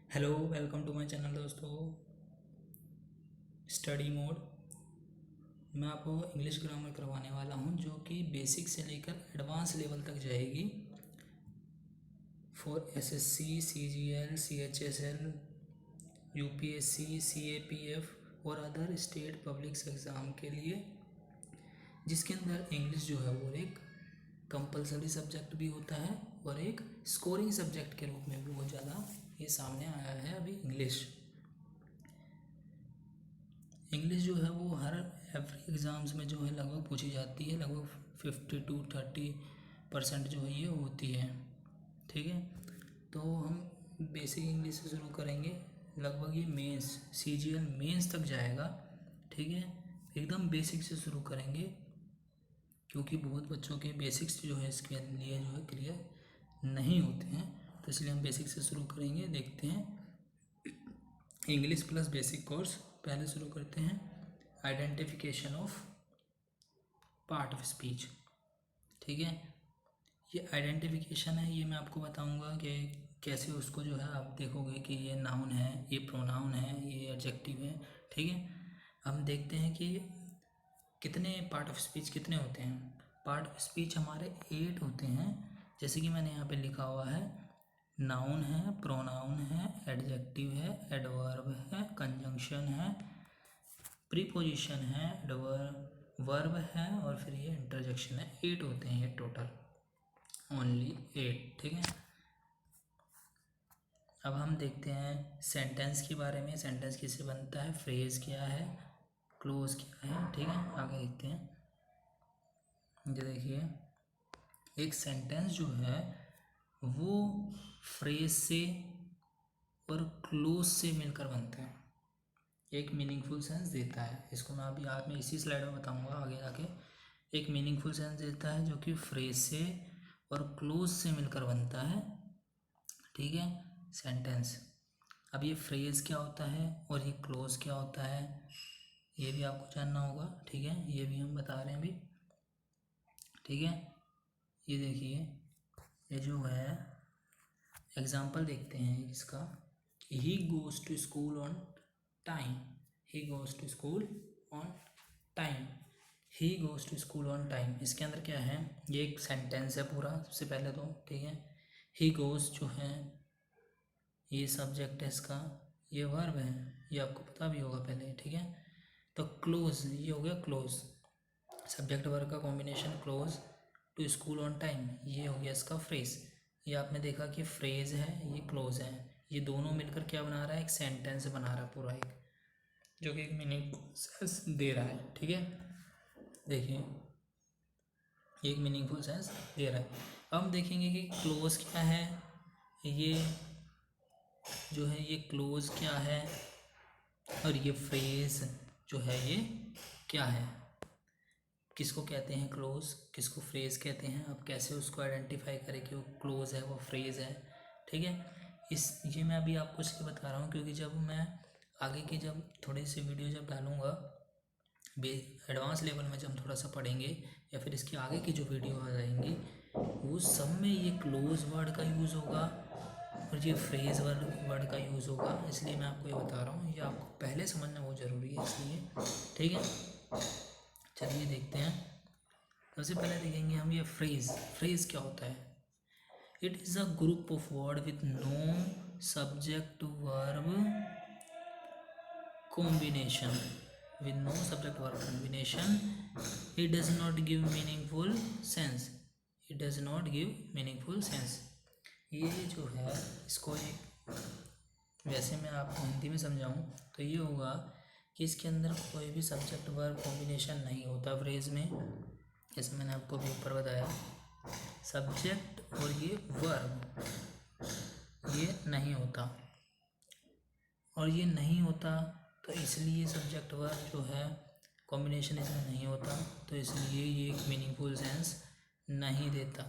Hello, welcome to my channel दोस्तों। Study mode. मैं आपको इंग्लिश ग्रामर करवाने वाला हूं जो कि बेसिक से लेकर एडवांस लेवल तक जाएगी for SSC, CGL, CHSL, UPSC, CAPF और अदर स्टेट पब्लिक एग्ज़ाम के लिए, जिसके अंदर इंग्लिश जो है वो एक कंपलसरी सब्जेक्ट भी होता है और एक स्कोरिंग सब्जेक्ट के रूप में भी बहुत ज़्यादा ये सामने आया है। अभी इंग्लिश जो है वो हर एवरी एग्ज़ाम्स में जो है लगभग पूछी जाती है। लगभग 50 to 30% जो है ये होती है। ठीक है, तो हम बेसिक इंग्लिश से शुरू करेंगे। लगभग ये मेंस, सीजीएल मेंस तक जाएगा। ठीक है, एकदम बेसिक से शुरू करेंगे क्योंकि बहुत बच्चों के बेसिक्स जो है इसके लिए जो है क्लियर नहीं होते हैं, तो इसलिए हम बेसिक से शुरू करेंगे। देखते हैं इंग्लिश प्लस बेसिक कोर्स। पहले शुरू करते हैं identification of part of speech. ठीक है, ये आइडेंटिफिकेशन है, ये मैं आपको बताऊंगा कि कैसे उसको जो है आप देखोगे कि ये नाउन है, ये प्रोनाउन है, ये एडजेक्टिव है। ठीक है, हम देखते हैं कि कितने पार्ट ऑफ स्पीच कितने होते हैं। पार्ट ऑफ स्पीच हमारे 8 होते हैं, जैसे कि मैंने यहाँ पे लिखा हुआ है। नाउन है, प्रोनाउन है, एडजेक्टिव है, एडवर्ब है, कंजंक्शन है, प्रीपोजिशन है, वर्ब है और फिर ये इंटरजेक्शन है। 8 होते हैं ये टोटल, ओनली 8। ठीक है, अब हम देखते हैं सेंटेंस के बारे में। सेंटेंस किससे बनता है, फ्रेज क्या है, क्लोज क्या है। ठीक है, आगे देखते हैं। ये देखिए, एक सेंटेंस जो है वो फ्रेज से और क्लोज से मिलकर बनता है, एक मीनिंगफुल सेंस देता है। इसको मैं अभी आप में इसी स्लाइड में बताऊंगा आगे जाके। एक मीनिंगफुल सेंस देता है जो कि फ्रेज से और क्लोज से मिलकर बनता है। ठीक है, सेंटेंस। अब ये फ्रेज क्या होता है और ये क्लोज क्या होता है, ये भी आपको जानना होगा। ठीक है, ये भी हम बता रहे हैं अभी। ठीक है, ये देखिए, ये जो है एग्जाम्पल देखते हैं इसका। He goes to school on time. He goes to school on time. He goes to school on time, इसके अंदर क्या है, ये एक सेंटेंस है पूरा सबसे पहले तो। ठीक है, ही गोज़ जो है ये सब्जेक्ट है इसका, ये वर्ब है, ये आपको पता भी होगा पहले। ठीक है, तो क्लोज ये हो गया क्लोज, सब्जेक्ट वर्ब का combination clause to school on time, ये हो गया इसका फ्रेज। ये आपने देखा कि फ्रेज है, ये क्लोज है, ये दोनों मिलकर क्या बना रहा है, एक सेंटेंस बना रहा है पूरा, एक जो कि एक मीनिंगफुल सेंस दे रहा है। ठीक है, देखिए एक मीनिंगफुल सेंस दे रहा है। अब हम देखेंगे कि क्लोज क्या है, ये जो है ये क्लोज क्या है और ये फ्रेज जो है ये क्या है, किसको कहते हैं क्लोज, किसको फ्रेज कहते हैं। अब कैसे उसको आइडेंटिफाई करें कि वो क्लोज है, वो फ्रेज है। ठीक है, ये मैं अभी आपको इसलिए बता रहा हूँ क्योंकि जब मैं आगे की जब थोड़ी सी वीडियो जब डालूँगा एडवांस लेवल में, जब हम थोड़ा सा पढ़ेंगे या फिर इसके आगे की जो वीडियो आ जाएंगी, वो सब में ये क्लोज वर्ड का यूज़ होगा और ये फ्रेज वर्ड का यूज़ होगा। इसलिए मैं आपको ये बता रहा हूँ, ये आपको पहले समझना बहुत ज़रूरी है इसलिए। ठीक है, चलिए देखते हैं। सबसे पहले देखेंगे हम ये फ्रेज। फ्रेज क्या होता है, it is a group of word with no subject verb combination, with no subject verb combination. It does not give meaningful sense. It does not give meaningful sense. ये जो है इसको एक वैसे मैं आपको हिंदी में समझाऊँ तो ये होगा कि इसके अंदर कोई भी सब्जेक्ट वर्ब कॉम्बिनेशन नहीं होता फ्रेज में, जैसे मैंने आपको अभी ऊपर बताया। सब्जेक्ट और ये वर्ब ये नहीं होता, और ये नहीं होता तो इसलिए सब्जेक्ट वर्ब जो है कॉम्बिनेशन इसमें नहीं होता, तो इसलिए ये एक मीनिंगफुल सेंस नहीं देता।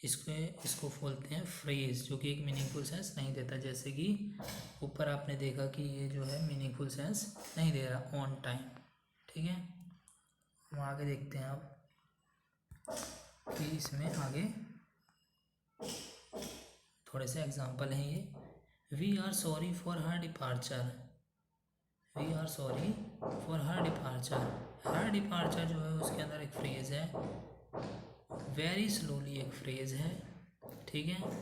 इसको बोलते हैं फ्रेज, जो कि एक मीनिंगफुल सेंस नहीं देता। जैसे कि ऊपर आपने देखा कि ये जो है मीनिंगफुल सेंस नहीं दे रहा ऑन टाइम। ठीक है, हम आगे देखते हैं अब कि इसमें आगे थोड़े से एग्जाम्पल हैं ये। We are sorry for her departure, we are sorry for her departure. Her departure जो है उसके अंदर एक फ्रेज है, वेरी स्लोली एक फ्रेज है, ठीक है।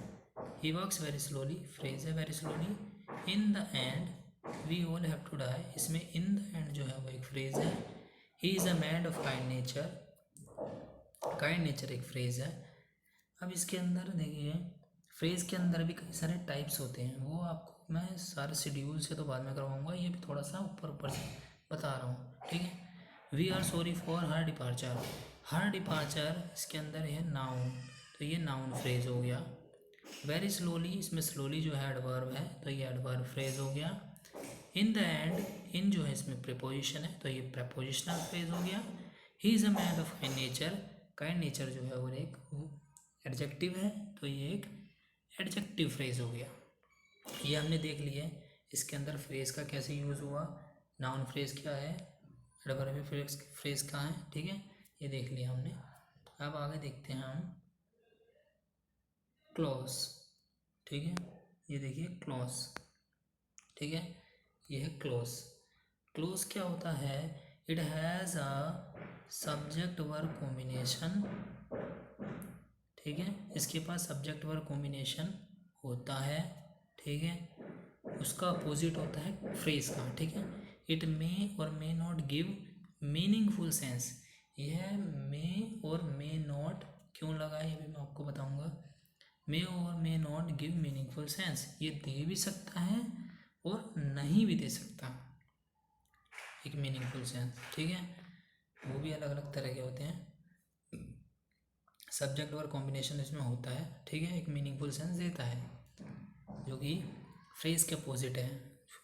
He works very slowly phrase है, very slowly. In the end we all have to die, इसमें इन द एंड जो है वो एक फ्रेज है। He is a man of kind nature, kind nature एक फ्रेज है। अब इसके अंदर देखिए फ्रेज के अंदर भी कई सारे टाइप्स होते हैं, वो आपको मैं सारे शेड्यूल से तो बाद में करवाऊंगा, ये भी थोड़ा सा ऊपर ऊपर से बता रहा हूँ, ठीक है। We are sorry for her departure, her departure इसके अंदर है नाउन, तो ये नाउन फ्रेज हो गया। वेरी स्लोली, इसमें स्लोली जो है एडवर्ब है, तो ये एडवर्ब फ्रेज हो गया। इन द एंड, इन जो है इसमें प्रीपोजिशन है, तो ये प्रीपोजिशनल फ्रेज हो गया। He is a man of kind nature, kind nature जो है वो एक एडजेक्टिव है, तो ये एक एडजेक्टिव फ्रेज हो गया। ये हमने देख लिया है इसके अंदर फ्रेज का कैसे यूज़ हुआ, नाउन फ्रेज क्या है, एडवर्ब फ्रेज कहाँ है, ठीक है, ये देख लिया हमने। अब आगे देखते हैं हम क्लॉज, ठीक है, ये देखिए क्लॉज, ठीक है, ये है क्लॉज। क्लॉज क्या होता है, it has a subject verb combination, ठीक है, इसके पास सब्जेक्ट वर्ब कॉम्बिनेशन होता है, ठीक है। उसका अपोजिट होता है फ्रेज का, ठीक है। इट मे और may not give meaningful sense, यह मे और मे नॉट क्यों लगा है ये भी मैं आपको बताऊंगा। मे और may not give meaningful sense, ये दे भी सकता है और नहीं भी दे सकता एक मीनिंगफुल सेंस, ठीक है, वो भी अलग अलग तरह के होते हैं। सब्जेक्ट और कॉम्बिनेशन इसमें होता है, ठीक है, एक मीनिंगफुल सेंस देता है, जो कि फ्रेज के अपोजिट है,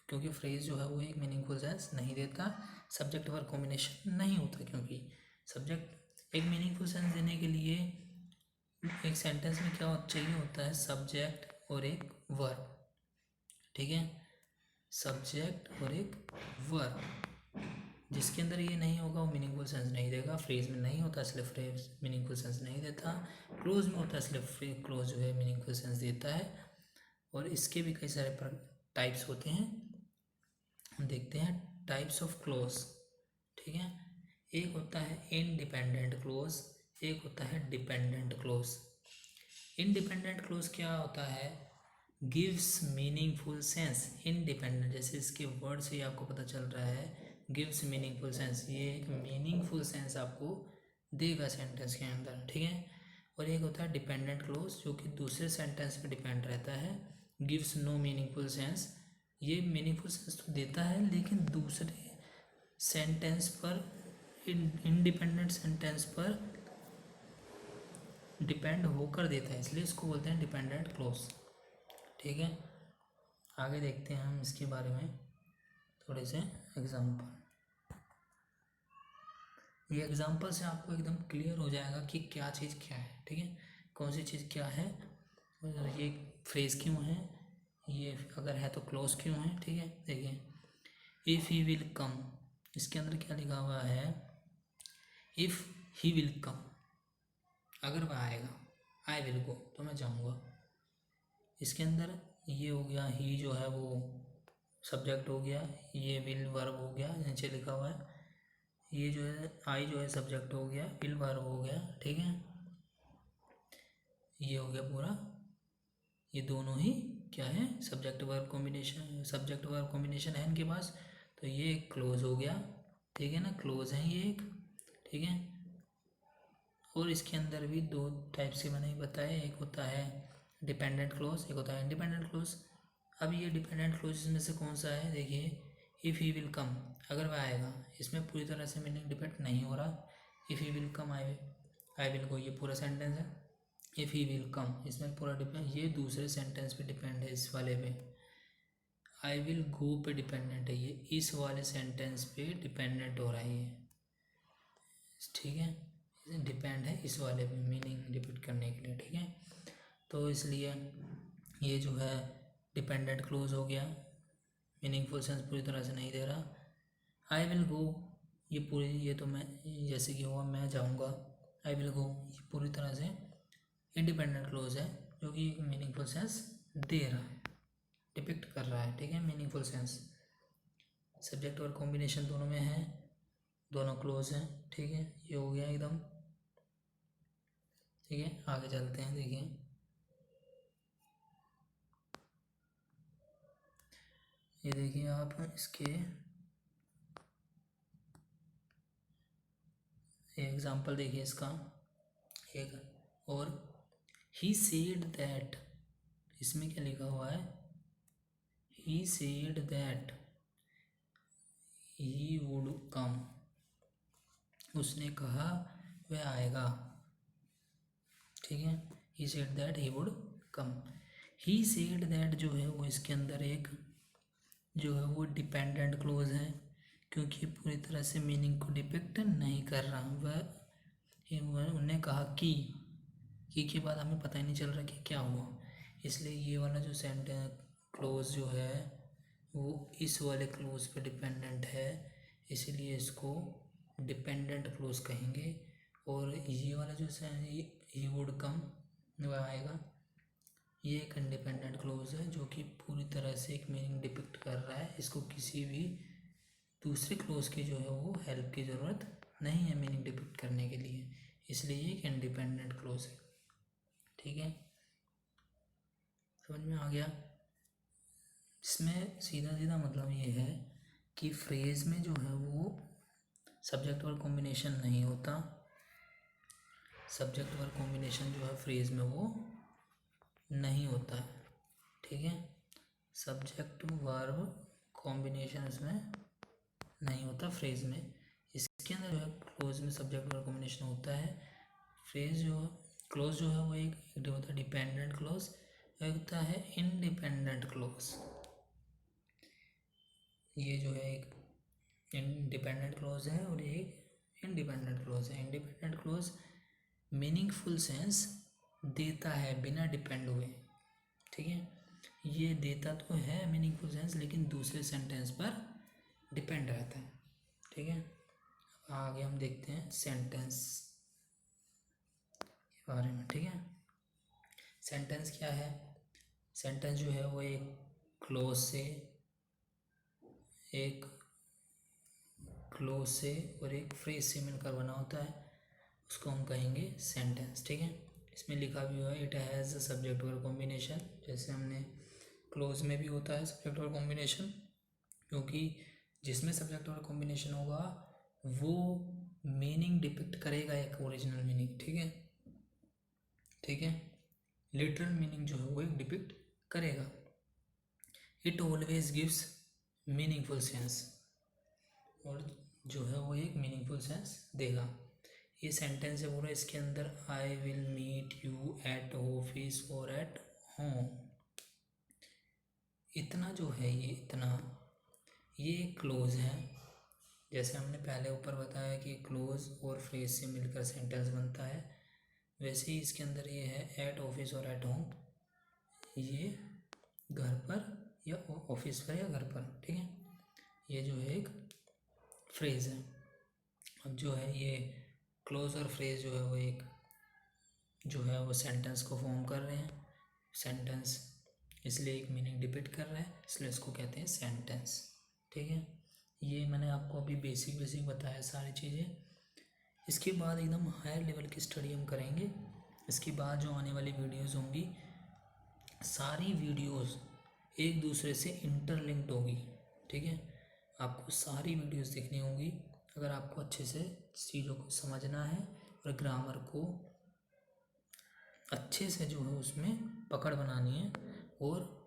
क्योंकि फ्रेज जो है वो एक मीनिंगफुल सेंस नहीं देता, सब्जेक्ट वर्ब कॉम्बिनेशन नहीं होता, क्योंकि सब्जेक्ट एक मीनिंगफुल सेंस देने के लिए एक सेंटेंस में क्या चाहिए होता है, सब्जेक्ट और एक वर्ब, ठीक है, सब्जेक्ट और एक वर्ब, जिसके अंदर ये नहीं होगा वो मीनिंगफुल सेंस नहीं देगा। फ्रेज में नहीं होता इसलिए फ्रेज मीनिंगफुल सेंस नहीं देता, क्लोज में होता है इसलिए क्लोज जो है मीनिंगफुल सेंस देता है। और इसके भी कई सारे टाइप्स होते हैं, हम देखते हैं टाइप्स ऑफ क्लोज, ठीक है। एक होता है इनडिपेंडेंट क्लोज, एक होता है डिपेंडेंट क्लोज। इनडिपेंडेंट क्लोज क्या होता है, गिव्स मीनिंगफुल सेंस इनडिपेंडेंट, जैसे इसके वर्ड से ही आपको पता चल रहा है गिव्स मीनिंगफुल सेंस, ये एक मीनिंगफुल सेंस आपको देगा सेंटेंस के अंदर, ठीक है। और एक होता है डिपेंडेंट क्लोज, जो कि दूसरे सेंटेंस पे डिपेंड रहता है, गिव्स नो मीनिंगफुल सेंस, ये मीनिंगफुल सेंस तो देता है लेकिन दूसरे सेंटेंस पर, इंडिपेंडेंट सेंटेंस पर डिपेंड होकर देता है, इसलिए इसको बोलते हैं डिपेंडेंट क्लोज, ठीक है। आगे देखते हैं हम इसके बारे में थोड़े से एग्जाम्पल। ये एग्जाम्पल से आपको एकदम क्लियर हो जाएगा कि क्या चीज़ क्या है, ठीक है, कौन सी चीज़ क्या है, और ये फ्रेज क्यों है, ये अगर है तो क्लोज क्यों है, ठीक है। देखिए इफ़ ही विल कम, इसके अंदर क्या लिखा हुआ है, इफ़ ही विल कम, अगर वह आएगा, आई विल गो, तो मैं जाऊँगा। इसके अंदर ये हो गया, ही जो है वो सब्जेक्ट हो गया, ये विल वर्ब हो गया, नीचे लिखा हुआ है, ये जो है आई जो है सब्जेक्ट हो गया, विल वर्ब हो गया, ठीक है, ये हो गया पूरा, ये दोनों ही क्या है, subject verb combination, subject verb combination है इनके पास, तो ये एक क्लोज हो गया, ठीक है ना, क्लोज है ये एक, ठीक है। और इसके अंदर भी दो टाइप्स के मैंने बताए, एक होता है डिपेंडेंट क्लोज, एक होता है इंडिपेंडेंट क्लोज। अब ये डिपेंडेंट क्लोज में से कौन सा है, देखिए इफ़ ही विल कम, अगर वह आएगा, इसमें पूरी तरह से मीनिंग डिपेंड नहीं हो रहा, if he will come I will go, ये पूरा सेंटेंस है, इफ़ ही विल कम, इसमें पूरा डिपेंड, ये दूसरे सेंटेंस पे डिपेंड है, इस वाले पे आई विल गो पे डिपेंडेंट है, ये इस वाले सेंटेंस पे डिपेंडेंट हो रहा है ये, ठीक है, डिपेंड है इस वाले पे मीनिंग रिपीट करने के लिए, ठीक है। तो इसलिए ये जो है डिपेंडेंट क्लोज हो गया, मीनिंगफुल सेंस पूरी तरह से नहीं दे रहा। आई विल गो, ये पूरी, ये तो मैं, जैसे कि हुआ मैं जाऊंगा, आई विल गो, ये पूरी तरह से इंडिपेंडेंट क्लोज है, जो कि मीनिंगफुल सेंस दे रहा है, डिपिक्ट कर रहा है, ठीक है, meaningful sense. Subject verb combination दोनों में है, दोनों क्लोज हैं, ठीक है, ये हो गया एकदम, ठीक है। आगे चलते हैं, देखिए ये देखिए आप इसके एग्जाम्पल देखिए इसका एक, और ही सेड दैट, इसमें क्या लिखा हुआ है, he said that he would come, उसने कहा वह आएगा, ठीक है। He said that he would come. He said that जो है वो इसके अंदर एक जो है वो डिपेंडेंट क्लोज है, क्योंकि पूरी तरह से मीनिंग को डिपिक्ट नहीं कर रहा। वह उन्हें कहा कि के बाद हमें पता ही नहीं चल रहा कि क्या हुआ, इसलिए ये वाला जो सेंटेंस क्लोज जो है वो इस वाले क्लोज पे डिपेंडेंट है, इसीलिए इसको डिपेंडेंट क्लोज कहेंगे। और ये वाला जो ही वुड कम वह आएगा, ये एक इंडिपेंडेंट क्लोज है जो कि पूरी तरह से एक मीनिंग डिपिक्ट कर रहा है, इसको किसी भी दूसरे क्लोज की जो है वो हेल्प की ज़रूरत नहीं है मीनिंग डिपिक्ट करने के लिए, इसलिए ये एक इंडिपेंडेंट क्लोज है, ठीक है। समझ में आ गया। इसमें सीधा सीधा मतलब ये है कि फ्रेज में जो है वो सब्जेक्ट वर्ब कॉम्बिनेशन नहीं होता, सब्जेक्ट वर्ब कॉम्बिनेशन जो है फ्रेज में वो नहीं होता है, ठीक है। सब्जेक्ट वर्ब कॉम्बिनेशन इसमें नहीं होता फ्रेज में, इसके अंदर जो है क्लोज में सब्जेक्ट वर्ब कॉम्बिनेशन होता है। फ्रेज जो क्लोज जो है वो एक होता है डिपेंडेंट क्लोज, एक होता है इंडिपेंडेंट क्लोज। ये जो है एक इंडिपेंडेंट क्लोज है और एक इंडिपेंडेंट क्लोज है। इंडिपेंडेंट क्लोज मीनिंगफुल सेंस देता है बिना डिपेंड हुए, ठीक है। ये देता तो है मीनिंगफुल सेंस, लेकिन दूसरे सेंटेंस पर डिपेंड रहता है, ठीक है। आगे हम देखते हैं सेंटेंस के बारे में, ठीक है। सेंटेंस क्या है, सेंटेंस जो है वो एक क्लोज से और एक फ्रेज से मिलकर बना होता है, उसको हम कहेंगे सेंटेंस, ठीक है। इसमें लिखा भी हुआ है it has a subject verb combination, जैसे हमने क्लोज में भी होता है सब्जेक्ट वर्ब कॉम्बिनेशन, क्योंकि जिसमें सब्जेक्ट वर्ब कॉम्बिनेशन होगा वो मीनिंग डिपिक्ट करेगा एक ओरिजिनल मीनिंग, ठीक है, ठीक है, लिटरल मीनिंग जो है वो एक डिपिक्ट करेगा। It always gives meaningful sense, और जो है वो एक मीनिंगफुल सेंस देगा। ये सेंटेंस है पूरा, इसके अंदर I will meet you at office और एट होम, इतना जो है ये क्लोज है। जैसे हमने पहले ऊपर बताया कि क्लोज और फ्रेज से मिलकर सेंटेंस बनता है, वैसे ही इसके अंदर ये है एट ऑफिस और एट होम, ये घर पर या ऑफिस पर या घर पर, ठीक है, ये जो है एक फ्रेज है। अब जो है ये क्लोज और फ्रेज जो है वो एक जो है वो सेंटेंस को फॉर्म कर रहे हैं, सेंटेंस इसलिए एक मीनिंग डिपिक्ट कर रहा है, इसलिए इसको कहते हैं सेंटेंस, ठीक है। ये मैंने आपको अभी बेसिक बताया सारी चीज़ें। इसके बाद एकदम हायर लेवल की स्टडी हम करेंगे। इसके बाद जो आने वाली वीडियोस होंगी, सारी वीडियोस एक दूसरे से इंटरलिंक्ड होगी, ठीक है। आपको सारी वीडियोस देखनी होगी अगर आपको अच्छे से चीज़ों को समझना है और ग्रामर को अच्छे से जो है उसमें पकड़ बनानी है, और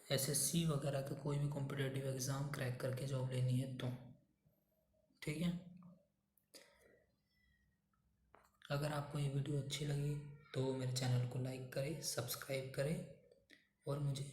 एसएससी वगैरह का कोई भी कॉम्पिटिटिव एग्ज़ाम क्रैक करके जॉब लेनी है तो, ठीक है। अगर आपको ये वीडियो अच्छी लगी तो मेरे चैनल को लाइक करें, सब्सक्राइब करें और मुझे